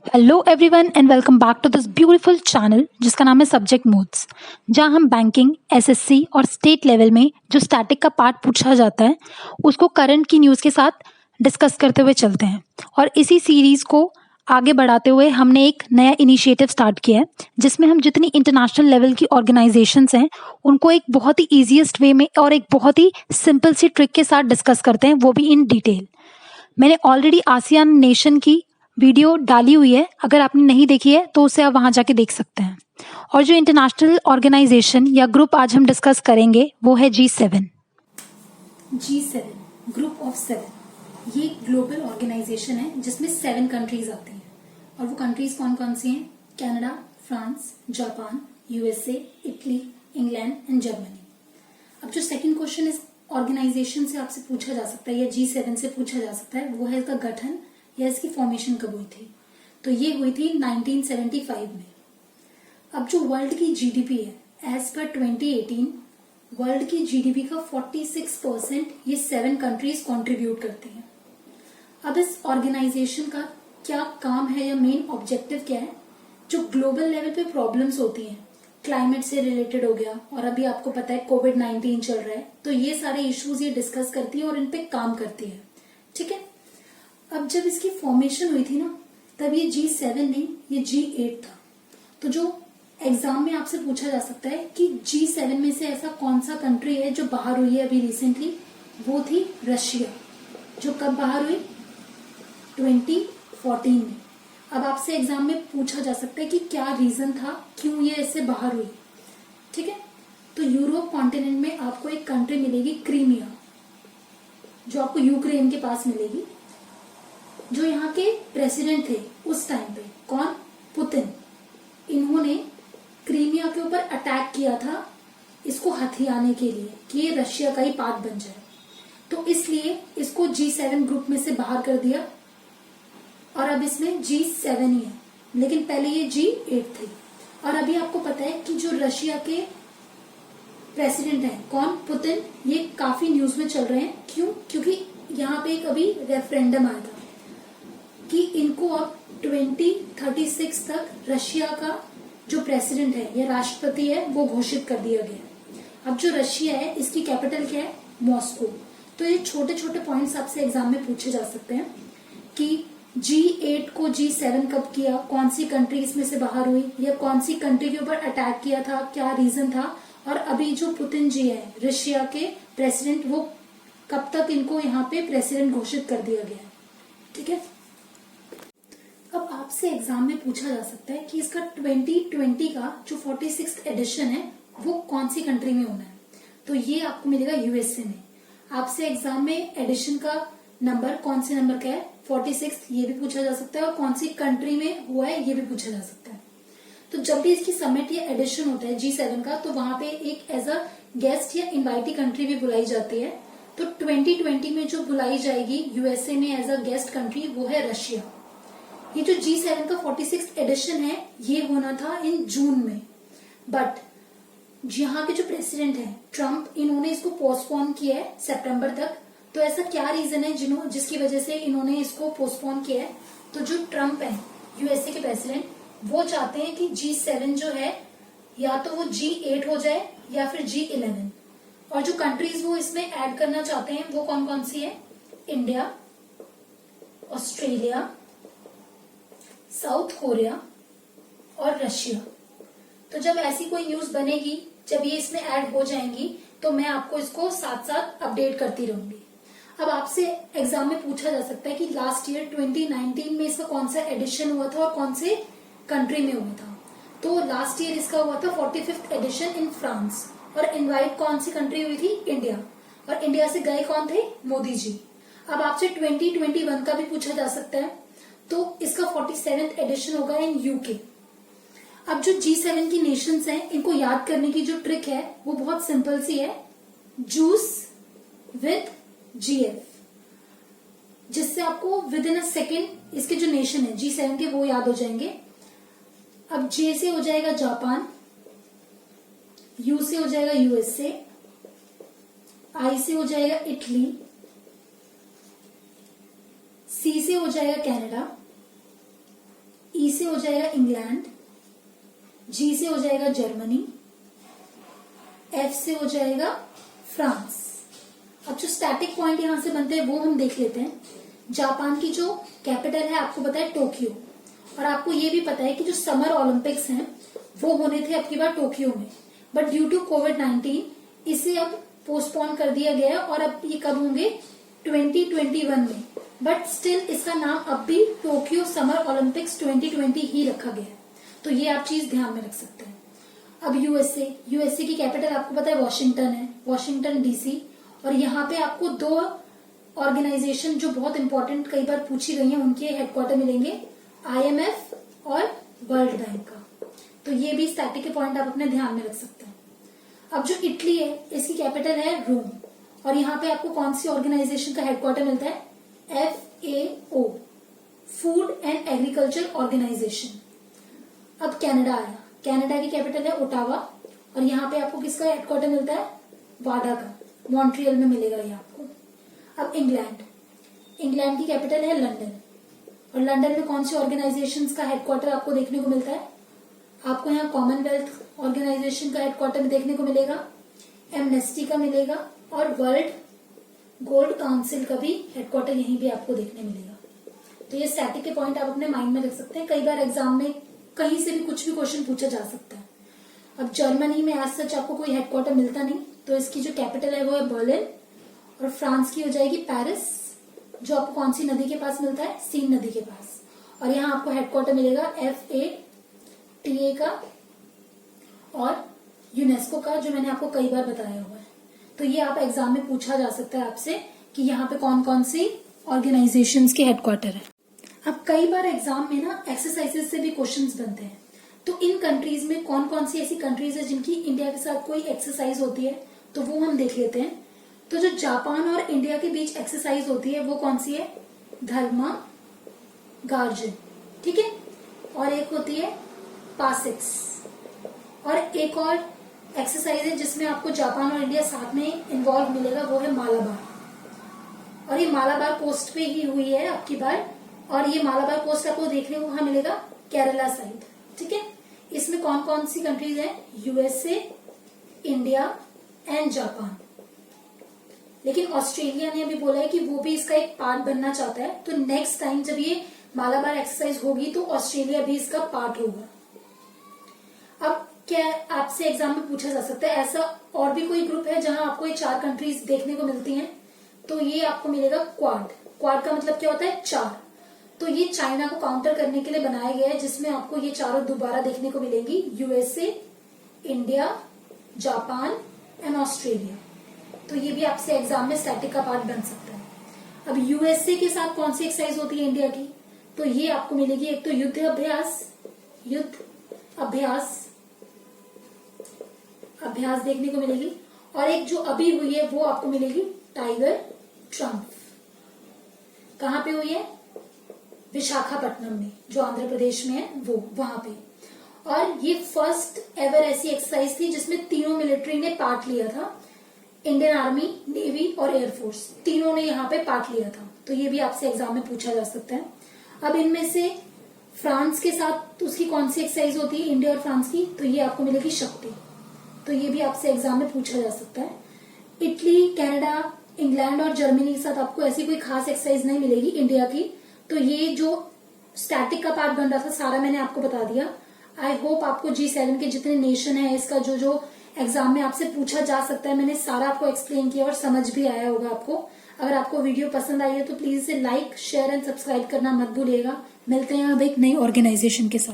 Hello everyone and welcome back to this beautiful channel जिसका नाम है सब्जेक्ट मोड्स, जहां हम बैंकिंग, एसएससी और स्टेट लेवल में जो स्टैटिक का पार्ट पूछा जाता है उसको करंट की न्यूज़ के साथ डिस्कस करते हुए चलते हैं। और इसी सीरीज़ को आगे बढ़ाते हुए हमने एक नया इनिशिएटिव स्टार्ट किया है जिसमें हम जितनी इंटरनेशनल लेवल की ऑर्गेनाइजेशंस हैं उनको एक बहुत ही ईजीएस्ट वे में और एक बहुत ही सिंपल सी ट्रिक के साथ डिस्कस करते हैं, वो भी इन डिटेल। मैंने ऑलरेडी आसियान नेशन की वीडियो डाली हुई है, अगर आपने नहीं देखी है तो उसे आप वहाँ जाके देख सकते हैं। और जो इंटरनेशनल ऑर्गेनाइजेशन या ग्रुप आज हम डिस्कस करेंगे वो है G7। G7 ग्रुप ऑफ 7 ये ग्लोबल ऑर्गेनाइजेशन है जिसमें 7 कंट्रीज आती हैं। और वो कंट्रीज कौन कौन सी हैं? Canada, France, Japan, USA, Italy, England and Germany. अब जो सेकंड क्वेश्चन इस ऑर्गेनाइजेशन से आपसे पूछा जा सकता है या G7 से पूछा जा सकता है वो है इसका गठन या इसकी फॉर्मेशन कब हुई थी। तो ये हुई थी 1975 में। अब जो वर्ल्ड की जीडीपी है एज पर 2018 वर्ल्ड की जीडीपी का 46% ये 7 कंट्रीज कंट्रीब्यूट करती हैं। अब इस ऑर्गेनाइजेशन का क्या काम है या मेन ऑब्जेक्टिव क्या है? जो ग्लोबल लेवल पे प्रॉब्लम्स होती हैं, क्लाइमेट से रिलेटेड हो गया, और अभी आपको पता है कोविड-19 चल रहा है, तो ये सारे इश्यूज ये डिस्कस करती है और इन पे काम करती है। ठीक है। अब जब इसकी फॉर्मेशन हुई थी ना, तब ये G7 नहीं, ये G8 था। तो जो एग्जाम में आपसे पूछा जा सकता है कि G7 में से ऐसा कौन सा कंट्री है जो बाहर हुई है अभी रिसेंटली, वो थी रशिया, जो कब बाहर हुई? 2014 में। अब आपसे एग्जाम में पूछा जा सकता है कि क्या रीजन था, क्यों ये इससे बाहर हुई। ठीक है। तो यूरोप कॉन्टिनेंट में आपको एक कंट्री मिलेगी क्रीमिया, जो आपको यूक्रेन के पास मिलेगी। जो यहाँ के प्रेसिडेंट थे उस टाइम पे, कौन? पुतिन। इन्होंने क्रीमिया के ऊपर अटैक किया था इसको हथियाने के लिए कि ये रशिया का ही पार्ट बन जाए। तो इसलिए इसको G7 ग्रुप में से बाहर कर दिया और अब इसमें G7 ही है, लेकिन पहले ये G8 थी। और अभी आपको पता है कि जो रशिया के प्रेसिडेंट हैं, कौन? पुतिन, ये काफी न्यूज में चल रहे हैं। क्यों? क्योंकि यहाँ पे एक अभी रेफरेंडम आया था कि इनको अब 2036 तक रशिया का जो प्रेसिडेंट है या राष्ट्रपति है वो घोषित कर दिया गया। अब जो रशिया है इसकी कैपिटल क्या है? मॉस्को। तो ये छोटे छोटे पॉइंट्स आपसे एग्जाम में पूछे जा सकते हैं कि G8 को G7 कब किया, कौन सी कंट्री इसमें से बाहर हुई, या कौन सी कंट्री के ऊपर अटैक किया था, क्या रीजन था, और अभी जो पुतिन जी है रशिया के प्रेसिडेंट, वो कब तक इनको यहाँ पे प्रेसिडेंट घोषित कर दिया गया। ठीक है। अब आपसे एग्जाम में पूछा जा सकता है कि इसका 2020 का जो 46th एडिशन है वो कौन सी कंट्री में होना है। तो ये आपको मिलेगा यूएसए में। आपसे एग्जाम में एडिशन का नंबर कौन से नंबर का है, 46th, ये भी पूछा जा सकता है, और कौन सी कंट्री में हुआ है ये भी पूछा जा सकता है। तो जब भी इसकी समिट या एडिशन होता है G7 का, तो वहां पे एक एज अ गेस्ट या इनवाइटी कंट्री भी बुलाई जाती है। तो 2020 में जो बुलाई जाएगी यूएसए में एज अ गेस्ट कंट्री वो है रशिया। ये जो G7 का 46th एडिशन है ये होना था इन जून में, बट यहाँ के जो प्रेसिडेंट हैं ट्रम्प, इन्होंने इसको पोस्टपोन किया है सितंबर तक। तो ऐसा क्या रीजन है जिसकी वजह से इन्होंने इसको पोस्टपोन किया है? तो जो ट्रम्प है यूएसए के प्रेसिडेंट, वो चाहते हैं कि G7 जो है या तो वो G8 हो जाए या फिर G11। और जो कंट्रीज वो इसमें ऐड करना चाहते हैं वो कौन कौन सी है? इंडिया, ऑस्ट्रेलिया, साउथ कोरिया और रशिया। तो जब ऐसी कोई न्यूज बनेगी, जब ये इसमें ऐड हो जाएंगी, तो मैं आपको इसको साथ साथ अपडेट करती रहूंगी। अब आपसे एग्जाम में पूछा जा सकता है कि लास्ट ईयर 2019 में इसका कौन सा एडिशन हुआ था और कौन से कंट्री में हुआ था। तो लास्ट ईयर इसका हुआ था 45th एडिशन इन फ्रांस, और इनवाइट कौन सी कंट्री हुई थी? इंडिया। और इंडिया से गए कौन थे? मोदी जी। अब आपसे 2021 का भी पूछा जा सकता है, तो इसका 47th एडिशन होगा इन यूके। अब जो G7 की नेशंस हैं, इनको याद करने की जो ट्रिक है वो बहुत सिंपल सी है, जूस विद GF, जिससे आपको विद इन अ सेकेंड इसके जो नेशन है G7 के वो याद हो जाएंगे। अब J से हो जाएगा जापान, U से हो जाएगा यूएसए, I से हो जाएगा इटली, C से हो जाएगा कनाडा, से हो जाएगा इंग्लैंड, जी से हो जाएगा जर्मनी, एफ से हो जाएगा फ्रांस। अब जो स्टैटिक पॉइंट यहां से बनते हैं वो हम देख लेते हैं। जापान की जो कैपिटल है आपको पता है टोक्यो, और आपको ये भी पता है कि जो समर ओलंपिक्स हैं वो होने थे अब की बार टोक्यो में, बट ड्यू टू कोविड-19 इसे अब पोस्टपोन कर दिया गया और अब ये कब होंगे 2021 में, बट स्टिल इसका नाम अब भी टोक्यो समर ओलंपिक्स 2020 ही रखा गया है। तो ये आप चीज ध्यान में रख सकते हैं। अब यूएसए की कैपिटल आपको पता है वॉशिंगटन है, वॉशिंगटन डीसी। और यहाँ पे आपको दो ऑर्गेनाइजेशन जो बहुत इंपॉर्टेंट कई बार पूछी गई हैं उनके हेडक्वार्टर मिलेंगे, आईएमएफ और वर्ल्ड बैंक का। तो ये भी स्टैटिक के पॉइंट आप अपने ध्यान में रख सकते हैं। अब जो इटली है इसकी कैपिटल है रोम, और यहाँ पे आपको कौन सी ऑर्गेनाइजेशन का हेडक्वार्टर मिलता है, FAO, food and agriculture organization. अब कनाडा आया, कनाडा की कैपिटल है ओटावा, और यहाँ पे आपको किसका हेडक्वार्टर मिलता है, वाडा का, मॉन्ट्रियल में मिलेगा ये आपको। अब इंग्लैंड की कैपिटल है लंदन, और लंदन में कौन सी ऑर्गेनाइजेशंस का हेडक्वार्टर आपको देखने को मिलता है, आपको यहाँ कॉमनवेल्थ ऑर्गेनाइजेशन का हेडक्वार्टर देखने को मिलेगा, एमनेस्टी का मिलेगा, और वर्ल्ड गोल्ड काउंसिल का भी हेडक्वार्टर यहीं भी आपको देखने मिलेगा। तो ये स्टैटिक के पॉइंट आप अपने माइंड में रख सकते हैं, कई बार एग्जाम में कहीं से भी कुछ भी क्वेश्चन पूछा जा सकता है। अब जर्मनी में आज सच आपको कोई हेडक्वार्टर मिलता नहीं, तो इसकी जो कैपिटल है वो है बर्लिन, और फ्रांस की हो जाएगी पेरिस, जो आपको कौन सी नदी के पास मिलता है, सीन नदी के पास। और यहाँ आपको हेडक्वार्टर मिलेगा FATA का और यूनेस्को का, जो मैंने आपको कई बार बताया हुआ है। तो ये आप एग्जाम में पूछा जा सकता है आपसे कि यहाँ पे कौन कौन सी ऑर्गेनाइजेशंस के हेडक्वार्टर है। अब कई बार एग्जाम में ना एक्सरसाइजेस से भी क्वेश्चंस बनते हैं, तो इन कंट्रीज में कौन कौन सी ऐसी कंट्रीज है जिनकी इंडिया के साथ कोई एक्सरसाइज होती है, तो वो हम देख लेते हैं। तो जो जापान और इंडिया के बीच एक्सरसाइज होती है वो कौन सी है, धर्मा गार्जन, ठीक है। और एक होती है पासिक्स, और एक और एक्सरसाइज है जिसमें आपको जापान और इंडिया साथ में इन्वॉल्व मिलेगा, वो है मालाबार। और ये मालाबार कोस्ट पे ही हुई है आपकी बार, और ये मालाबार कोस्ट आपको देखने को कहाँ मिलेगा, केरला साइड, ठीक है। इसमें कौन कौन सी कंट्रीज है, USA, इंडिया एंड जापान। लेकिन ऑस्ट्रेलिया ने अभी बोला है कि वो भी इसका एक पार्ट बनना चाहता है, तो नेक्स्ट टाइम जब ये मालाबार एक्सरसाइज होगी तो ऑस्ट्रेलिया भी इसका पार्ट होगा। अब क्या आपसे एग्जाम में पूछा जा सकता है, ऐसा और भी कोई ग्रुप है जहां आपको ये 4 कंट्रीज देखने को मिलती हैं, तो ये आपको मिलेगा क्वाड। क्वाड का मतलब क्या होता है, 4। तो ये चाइना को काउंटर करने के लिए बनाया गया है, जिसमें आपको ये चारों दोबारा देखने को मिलेंगी, USA, India, Japan and Australia. तो ये भी आपसे एग्जाम में स्टैटिक का पार्ट बन सकता है। अब USA के साथ कौन सी एक्सरसाइज होती है इंडिया की, तो ये आपको मिलेगी, एक तो युद्ध अभ्यास देखने को मिलेगी, और एक जो अभी हुई है वो आपको मिलेगी टाइगर ट्रम्प। कहाँ पे हुई है, विशाखापट्टनम में, जो आंध्र प्रदेश में है वो, वहां पे। और ये फर्स्ट एवर ऐसी एक्सरसाइज थी जिसमें तीनों मिलिट्री ने पार्ट लिया था, इंडियन आर्मी, नेवी और एयरफोर्स, तीनों ने यहाँ पे पार्ट लिया था। तो ये भी आपसे एग्जाम में पूछा जा सकता है। अब इनमें से फ्रांस के साथ उसकी कौन सी एक्सरसाइज होती है, इंडिया और फ्रांस की, तो ये आपको मिलेगी शक्ति। तो ये भी आपसे एग्जाम में पूछा जा सकता है। इटली, कनाडा, इंग्लैंड और जर्मनी के साथ आपको ऐसी कोई खास एक्सरसाइज नहीं मिलेगी इंडिया की। तो ये जो स्टैटिक का पार्ट बन रहा था सारा मैंने आपको बता दिया। आई होप आपको G7 के जितने नेशन है इसका जो जो एग्जाम में आपसे पूछा जा सकता है मैंने सारा आपको एक्सप्लेन किया और समझ भी आया होगा आपको। अगर आपको वीडियो पसंद आई है तो प्लीज इसे लाइक, शेयर एंड सब्सक्राइब करना मत भूलिएगा। मिलते हैं अब एक नई ऑर्गेनाइजेशन के साथ।